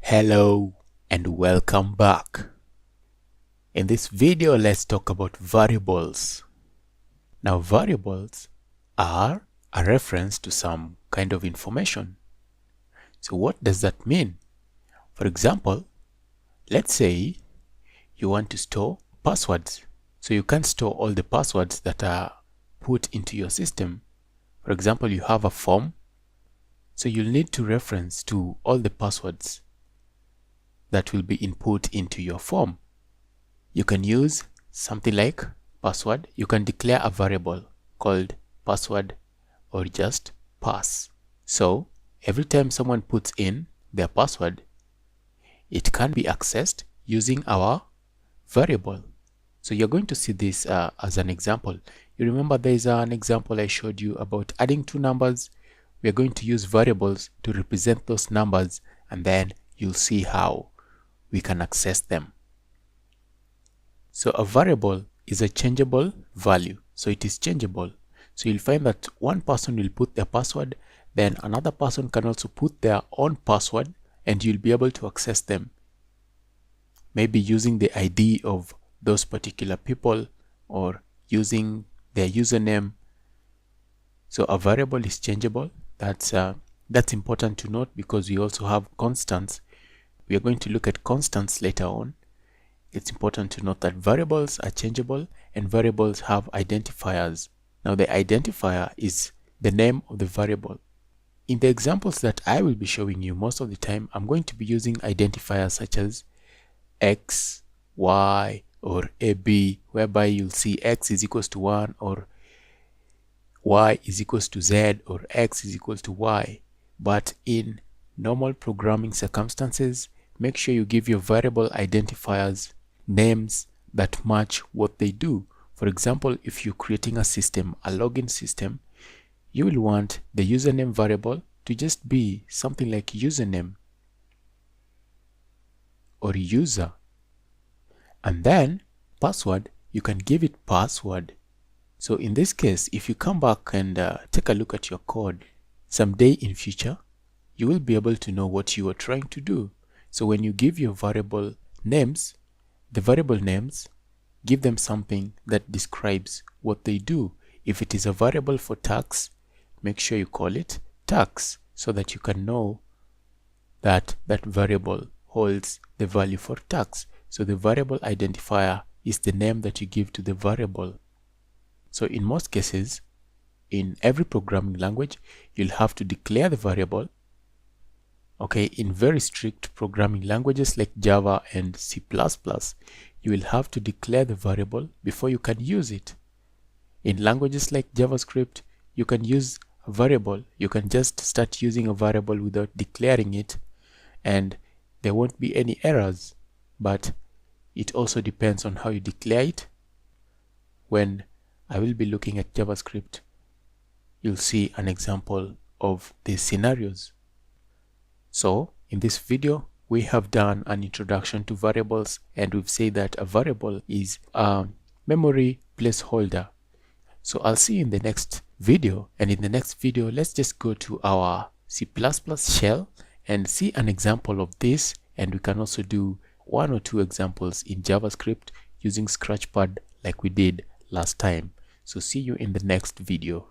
Hello and welcome back. In this video, let's talk about variables. Now, variables are a reference to some kind of information. So what does that mean? For example, let's say you want to store passwords. So you can't store all the passwords that are put into your system. For example, you have a form. So you'll need to reference to all the passwords that will be input into your form. You can use something like password. You can declare a variable called password or just pass. So every time someone puts in their password, it can be accessed using our variable. So you're going to see this as an example. You remember there is an example I showed you about adding two numbers. We are going to use variables to represent those numbers, and then you'll see how we can access them. So a variable is a changeable value. So it is changeable. So you'll find that one person will put their password, then another person can also put their own password, and you'll be able to access them. Maybe using the ID of those particular people or using their username. So a variable is changeable. That's important to note because we also have constants. We are going to look at constants later on. It's important to note that variables are changeable and variables have identifiers. Now the identifier is the name of the variable. In the examples that I will be showing you, most of the time I'm going to be using identifiers such as X, Y, or AB, whereby you'll see X is equals to 1 or Y is equals to Z or X is equals to Y. But in normal programming circumstances, make sure you give your variable identifiers names that match what they do. For example, if you're creating a system, a login system, you will want the username variable to just be something like username or user. And then password, you can give it password. So in this case, if you come back and take a look at your code, someday in future, you will be able to know what you are trying to do. So when you give your variable names, the variable names, give them something that describes what they do. If it is a variable for tax, make sure you call it tax so that you can know that that variable holds the value for tax. So the variable identifier is the name that you give to the variable. So in most cases, in every programming language, you'll have to declare the variable. Okay, in very strict programming languages like Java and C++, you will have to declare the variable before you can use it. In languages like JavaScript, you can use a variable. You can just start using a variable without declaring it, and there won't be any errors. But it also depends on how you declare it. When I will be looking at JavaScript, you'll see an example of these scenarios. So in this video, we have done an introduction to variables, and we've said that a variable is a memory placeholder. So I'll see you in the next video, and in the next video, let's just go to our C++ shell and see an example of this, and we can also do one or two examples in JavaScript using Scratchpad like we did last time. So see you in the next video.